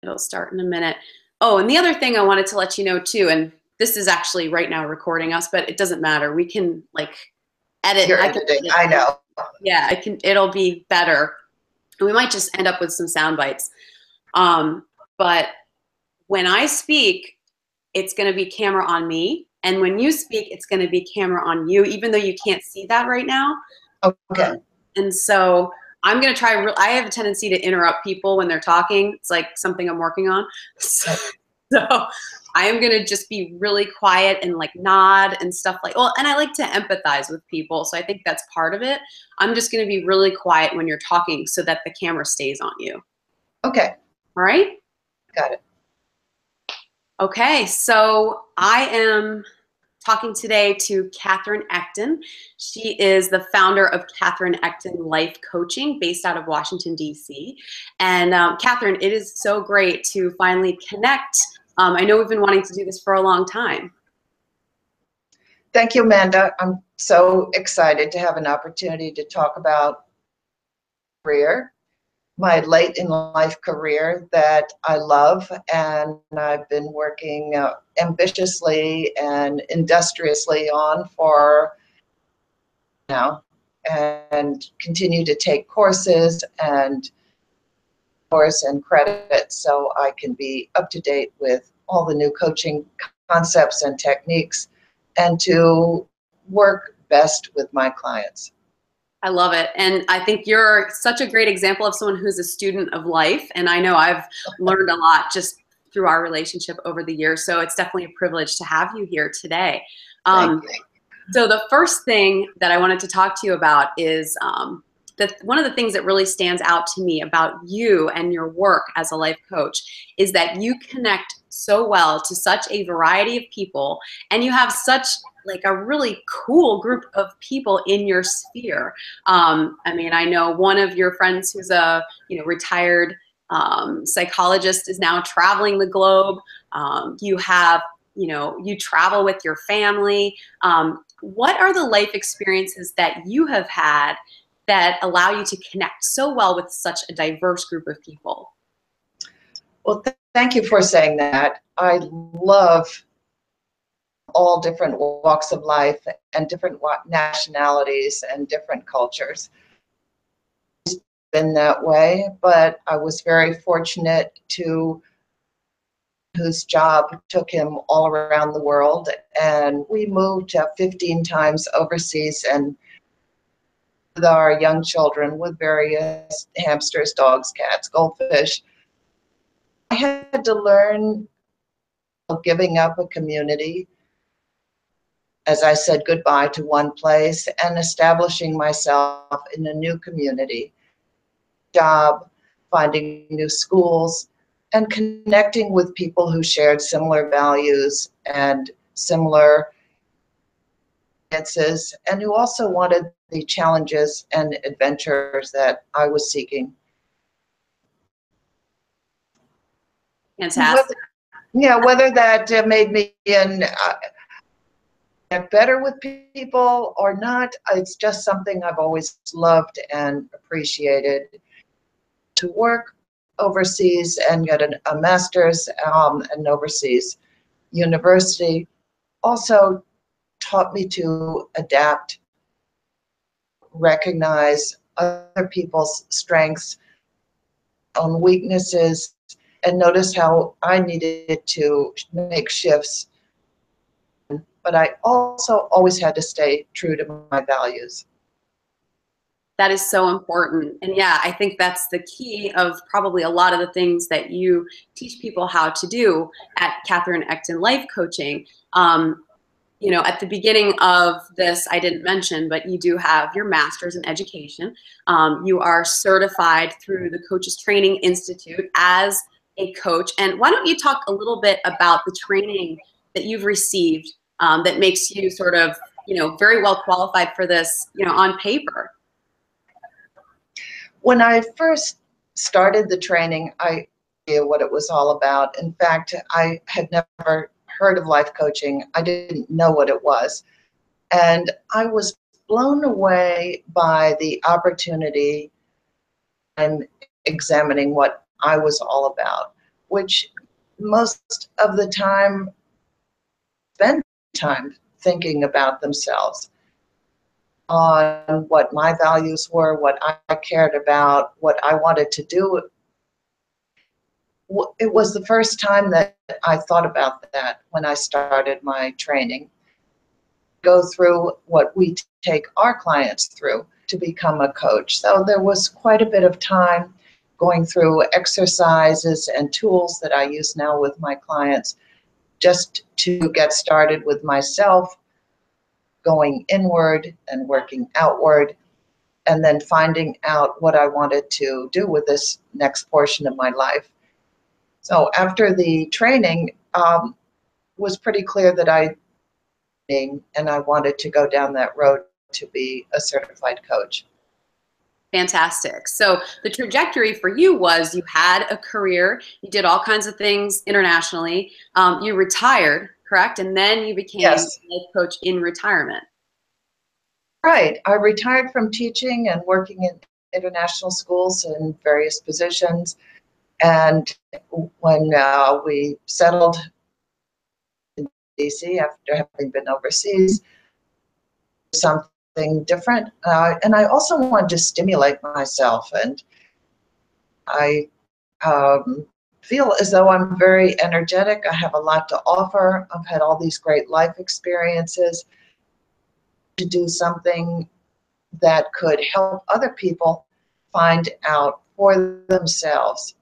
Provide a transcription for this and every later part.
It'll start in a minute. Oh, and the other thing I wanted to let you know too, and this is actually right now recording us, but it doesn't matter. We can like edit. You're I can editing. edit. I know. Yeah, I can. It'll be better. We might just end up with some sound bites. But when I speak, it's going to be camera on me, and when you speak, it's going to be camera on you, even though you can't see that right now. Okay. And so I'm going to try. I have a tendency to interrupt people when they're talking. It's like something I'm working on. So I am going to just be really quiet and like nod and stuff like, well, and I like to empathize with people. So I think that's part of it. I'm just going to be really quiet when you're talking so that the camera stays on you. Okay. All right. Got it. Okay. So I am talking today to Catherine Ecton. She is the founder of Catherine Ecton Life Coaching based out of Washington, D.C. And Catherine, it is so great to finally connect. I know we've been wanting to do this for a long time. Thank you, Amanda. I'm so excited to have an opportunity to talk about career, my late in life career that I love, and I've been working ambitiously and industriously on for now, and continue to take courses and course and credit so I can be up to date with all the new coaching concepts and techniques and to work best with my clients. I love it. And I think you're such a great example of someone who's a student of life. And I know I've learned a lot just through our relationship over the years. So it's definitely a privilege to have you here today. Thank you. So the first thing that I wanted to talk to you about is one of the things that really stands out to me about you and your work as a life coach is that you connect so well to such a variety of people, and you have such like a really cool group of people in your sphere. I mean, I know one of your friends who's a retired psychologist is now traveling the globe. You have you travel with your family. What are the life experiences that you have had that allow you to connect so well with such a diverse group of people? Well, thank you for saying that. I love all different walks of life and different nationalities and different cultures. It's been that way, but I was very fortunate to whose job took him all around the world, and we moved 15 times overseas and with our young children with various hamsters, dogs, cats, goldfish. I had to learn giving up a community, as I said goodbye to one place, and establishing myself in a new community, job, finding new schools, and connecting with people who shared similar values and similar experiences, and who also wanted the challenges and adventures that I was seeking. Fantastic. Whether that made me better with people or not, it's just something I've always loved and appreciated. To work overseas and get a master's at an overseas university also taught me to adapt, recognize other people's strengths, own weaknesses, and notice how I needed to make shifts. But I also always had to stay true to my values. That is so important. And yeah, I think that's the key of probably a lot of the things that you teach people how to do at Catherine Ecton Life Coaching. At the beginning of this, I didn't mention, but you do have your master's in education. You are certified through the Coaches Training Institute as a coach. And why don't you talk a little bit about the training that you've received that makes you sort of, very well qualified for this, on paper? When I first started the training, I knew what it was all about. In fact, I had never heard of life coaching. I didn't know what it was. And I was blown away by the opportunity and examining what I was all about. which most of the time spend time thinking about themselves, on what my values were, what I cared about, what I wanted to do. It was the first time that I thought about that when I started my training. Go through what we take our clients through to become a coach. So there was quite a bit of time going through exercises and tools that I use now with my clients just to get started with myself, going inward and working outward, and then finding out what I wanted to do with this next portion of my life. So after the training, was pretty clear that I wanted to go down that road to be a certified coach. Fantastic. So the trajectory for you was you had a career, you did all kinds of things internationally, you retired, correct? And then you became Yes. a life coach in retirement. Right. I retired from teaching and working in international schools in various positions. And when we settled in DC after having been overseas, something different. And I also wanted to stimulate myself. And I feel as though I'm very energetic. I have a lot to offer. I've had all these great life experiences. To do something that could help other people find out for themselves,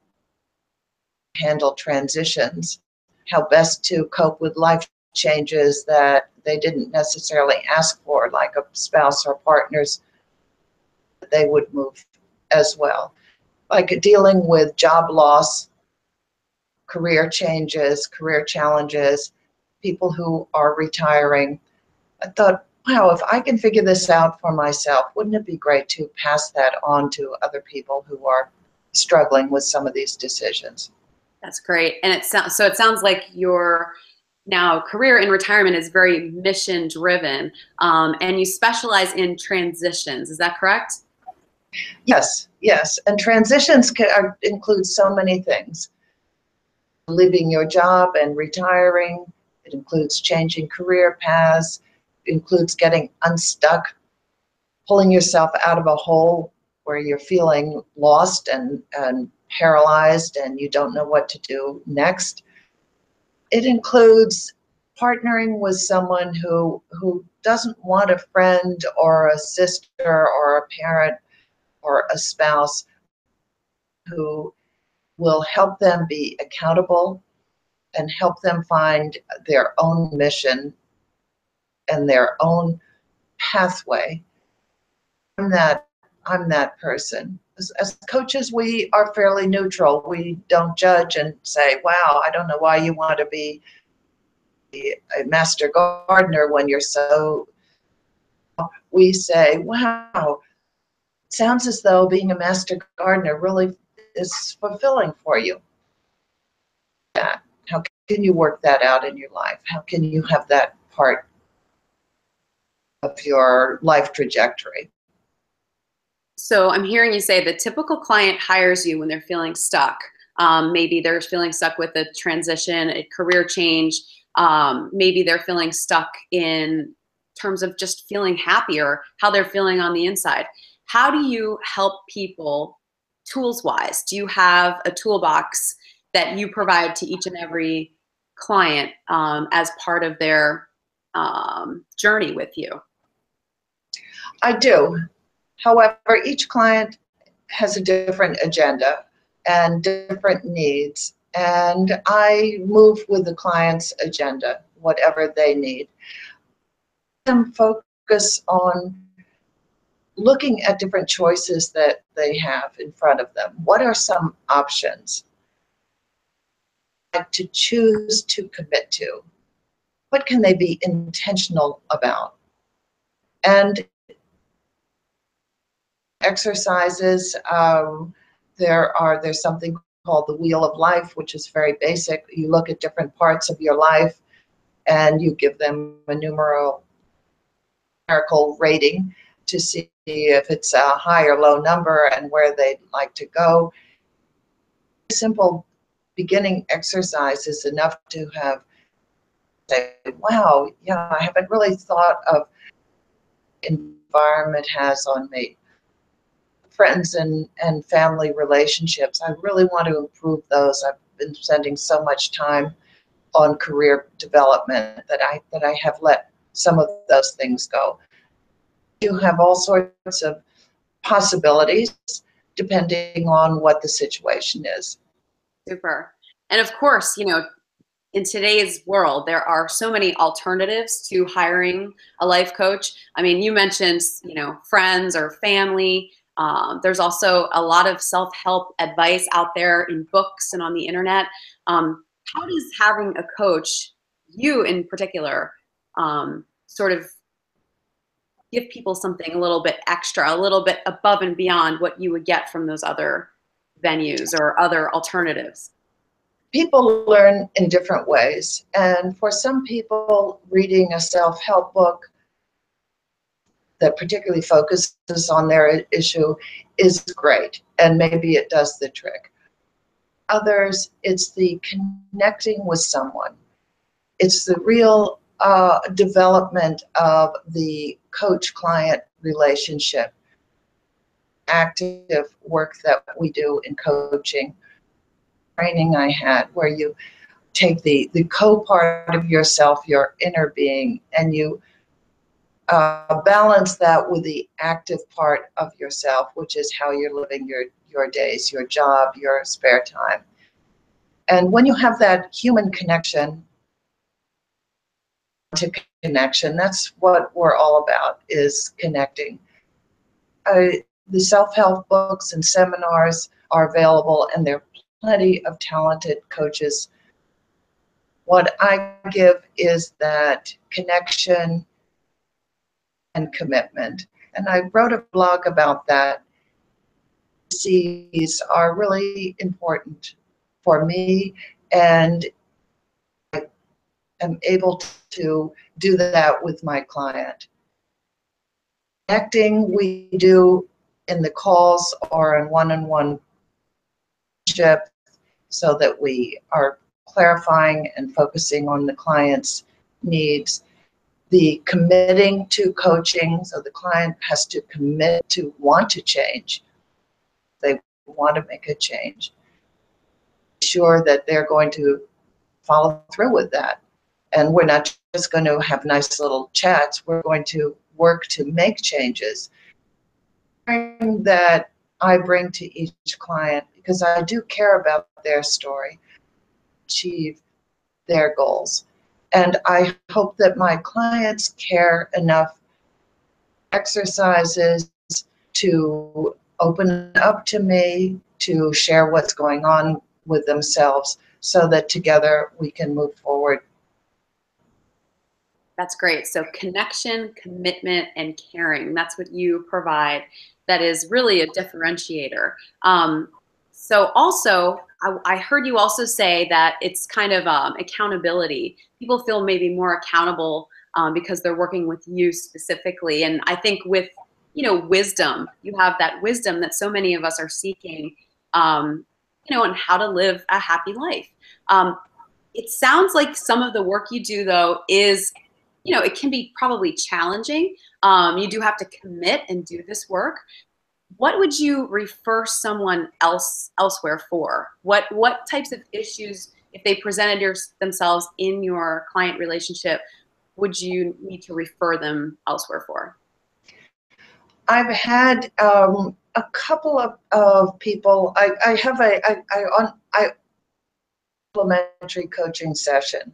handle transitions, how best to cope with life changes that they didn't necessarily ask for, like a spouse or partners, they would move as well. Like dealing with job loss, career changes, career challenges, people who are retiring. I thought, wow, if I can figure this out for myself, wouldn't it be great to pass that on to other people who are struggling with some of these decisions? That's great. And it sounds like your now career in retirement is very mission driven, and you specialize in transitions. Is that correct? Yes, yes. And transitions include so many things. Leaving your job and retiring. It includes changing career paths. It includes getting unstuck, pulling yourself out of a hole where you're feeling lost and paralyzed and you don't know what to do next. It includes partnering with someone who doesn't want a friend or a sister or a parent or a spouse, who will help them be accountable and help them find their own mission and their own pathway. I'm that person. As coaches, we are fairly neutral. We don't judge and say, wow, I don't know why you want to be a master gardener when you're so. We say, wow, it sounds as though being a master gardener really is fulfilling for you. How can you work that out in your life? How can you have that part of your life trajectory? So I'm hearing you say the typical client hires you when they're feeling stuck. Maybe they're feeling stuck with a transition, a career change. Maybe they're feeling stuck in terms of just feeling happier, how they're feeling on the inside. How do you help people tools-wise? Do you have a toolbox that you provide to each and every client as part of their journey with you? I do. However, each client has a different agenda and different needs, and I move with the client's agenda, whatever they need. Them focus on looking at different choices that they have in front of them. What are some options to choose to commit to? What can they be intentional about? And exercises, there's something called the Wheel of Life, which is very basic. You look at different parts of your life and you give them a numerical rating to see if it's a high or low number and where they'd like to go. Simple beginning exercise is enough to have say, wow, yeah, I haven't really thought of environment has on me. Friends and family relationships, I really want to improve those. I've been spending so much time on career development that I have let some of those things go. You have all sorts of possibilities depending on what the situation is. Super. And of course, you know, in today's world, there are so many alternatives to hiring a life coach. I mean, you mentioned, you know, friends or family. There's also a lot of self-help advice out there in books and on the internet. How does having a coach, you in particular, sort of give people something a little bit extra, a little bit above and beyond what you would get from those other venues or other alternatives? People learn in different ways. And for some people, reading a self-help book that particularly focuses on their issue is great. And maybe it does the trick. Others, it's the connecting with someone. It's the real development of the coach-client relationship, active work that we do in coaching. Training I had where you take the co-part of yourself, your inner being, and you balance that with the active part of yourself, which is how you're living your days, your job, your spare time. And when you have that human connection to connection, that's what we're all about, is connecting. The self-help books and seminars are available, and there are plenty of talented coaches. What I give is that connection and commitment. And I wrote a blog about that. These are really important for me, and I am able to do that with my client. Connecting we do in the calls or in one-on-one so that we are clarifying and focusing on the client's needs. The committing to coaching, so the client has to commit to want to change. They want to make a change. Sure that they're going to follow through with that. And we're not just going to have nice little chats, we're going to work to make changes. That I bring to each client, because I do care about their story, achieve their goals. And I hope that my clients care enough exercises to open up to me, to share what's going on with themselves, so that together we can move forward. That's great. So connection, commitment, and caring, that's what you provide. That is really a differentiator. So also, I heard you also say that it's kind of accountability. People feel maybe more accountable because they're working with you specifically. And I think with, you know, wisdom, you have that wisdom that so many of us are seeking, you know, on how to live a happy life. It sounds like some of the work you do, though, is, you know, it can be probably challenging. You do have to commit and do this work. What would you refer someone elsewhere for? What types of issues, if they presented themselves in your client relationship, would you need to refer them elsewhere for? I've had a couple of people. I have a complimentary coaching session,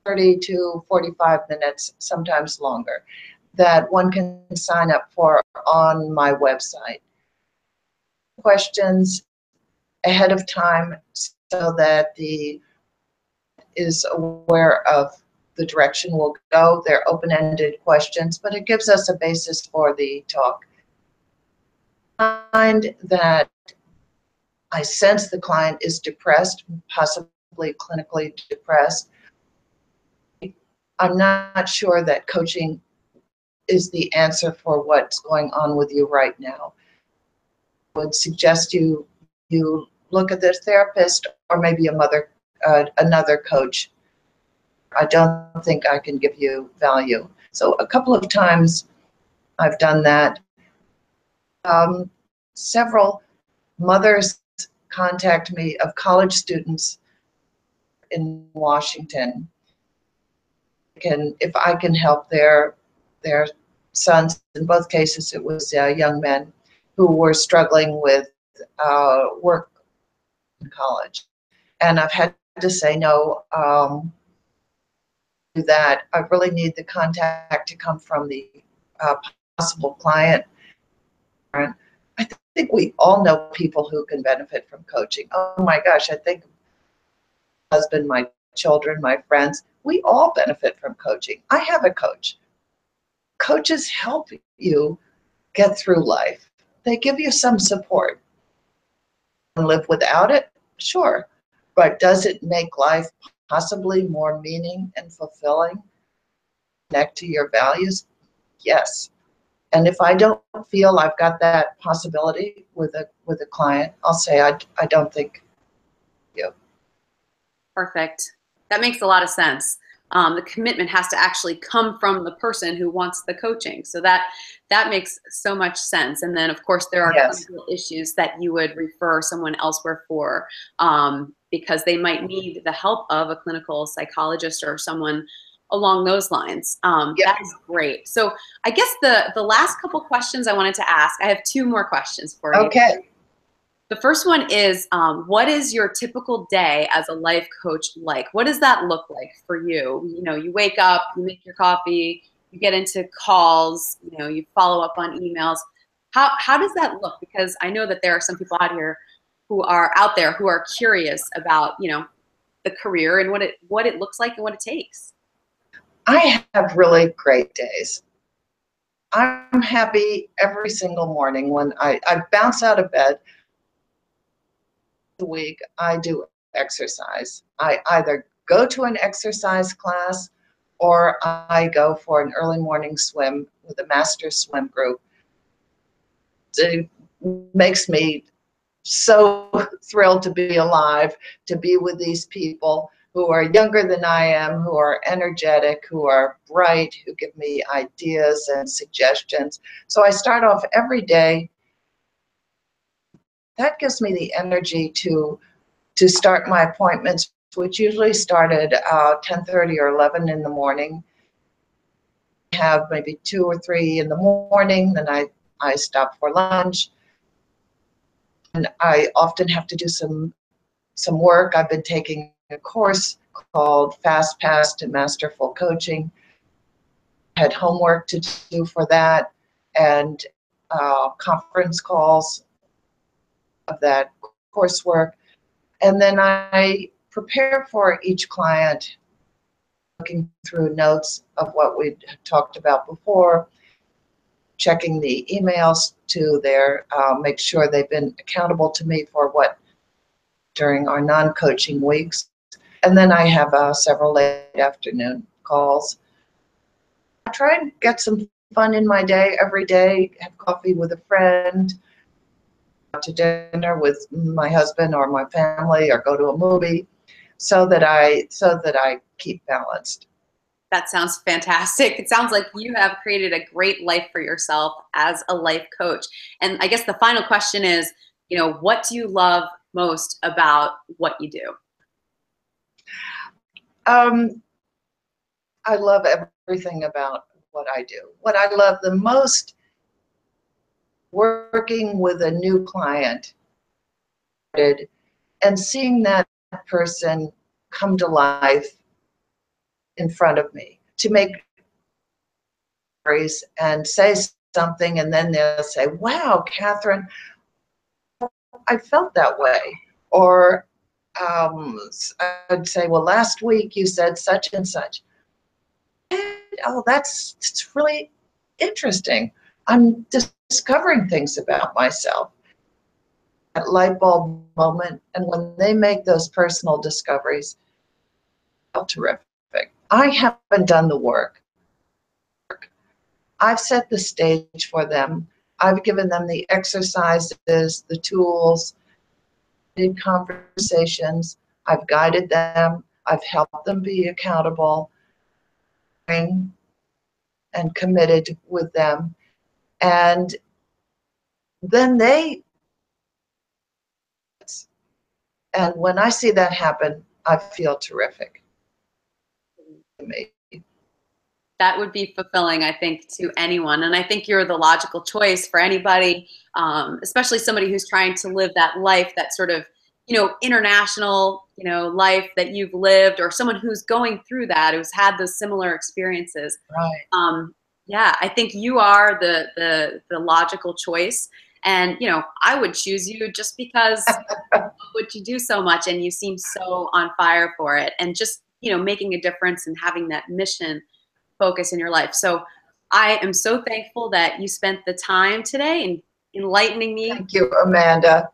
30 to 45 minutes, sometimes longer, that one can sign up for on my website. Questions ahead of time so that the is aware of the direction we'll go. They're open-ended questions, but it gives us a basis for the talk. I find that I sense the client is depressed, possibly clinically depressed. I'm not sure that coaching is the answer for what's going on with you right now. I would suggest you look at this therapist or maybe another coach. I don't think I can give you value. So a couple of times I've done that. Several mothers contact me of college students in Washington. If I can help their sons, in both cases it was young men who were struggling with work in college. And I've had to say no to that. I really need the contact to come from the possible client. I think we all know people who can benefit from coaching. Oh my gosh, I think my husband, my children, my friends, we all benefit from coaching. I have a coach. Coaches help you get through life. They give you some support. Live without it? Sure. But does it make life possibly more meaning and fulfilling? Connect to your values? Yes. And if I don't feel I've got that possibility with a client, I'll say I don't think you. Perfect. That makes a lot of sense. The commitment has to actually come from the person who wants the coaching. So that makes so much sense. And then, of course, there are clinical issues that you would refer someone elsewhere for because they might need the help of a clinical psychologist or someone along those lines. That is great. So I guess the last couple questions I wanted to ask, I have two more questions for you. Okay. The first one is, what is your typical day as a life coach like? What does that look like for you? You know, you wake up, you make your coffee, you get into calls, you know, you follow up on emails. How does that look? Because I know that there are some people out there who are curious about, you know, the career and what it looks like and what it takes. I have really great days. I'm happy every single morning when I bounce out of bed. The week I do exercise. I either go to an exercise class or I go for an early morning swim with a master swim group. It makes me so thrilled to be alive, to be with these people who are younger than I am, who are energetic, who are bright, who give me ideas and suggestions. So I start off every day. That gives me the energy to start my appointments, which usually start at 10:30 or 11 in the morning. I have maybe 2 or 3 in the morning, then I stop for lunch. And I often have to do some work. I've been taking a course called Fast Pass to Masterful Coaching. I had homework to do for that and conference calls of that coursework. And then I prepare for each client, looking through notes of what we talked about before, checking the emails to make sure they've been accountable to me for what during our non-coaching weeks. And then I have several late afternoon calls. I try and get some fun in my day every day, have coffee with a friend, to dinner with my husband or my family, or go to a movie, so that I keep balanced. That sounds fantastic. It sounds like you have created a great life for yourself as a life coach. And I guess the final question is, you know, what do you love most about what you do? I love everything about what I do. What I love the most, working with a new client and seeing that person come to life in front of me, to make stories and say something, and then they'll say, "Wow, Catherine, I felt that way." Or I'd say, "Well, last week you said such and such." Oh, it's really interesting. I'm discovering things about myself. That light bulb moment, and when they make those personal discoveries, oh, terrific. I haven't done the work. I've set the stage for them. I've given them the exercises, the tools. conversations. I've guided them. I've helped them be accountable and committed with them. And then and when I see that happen, I feel terrific. That would be fulfilling, I think, to anyone. And I think you're the logical choice for anybody, especially somebody who's trying to live that life, that sort of, international, life that you've lived, or someone who's going through that, who's had those similar experiences. Right. Yeah, I think you are the logical choice. And, I would choose you just because of what you do so much, and you seem so on fire for it, and just, making a difference and having that mission focus in your life. So I am so thankful that you spent the time today and enlightening me. Thank you, Amanda.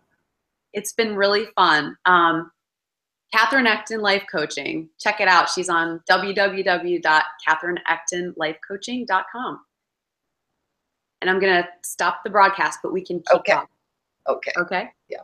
It's been really fun. Catherine Ecton Life Coaching. Check it out. She's on www.catherineectonlifecoaching.com. And I'm going to stop the broadcast, but we can keep Okay. talking. Okay. Okay? Yeah.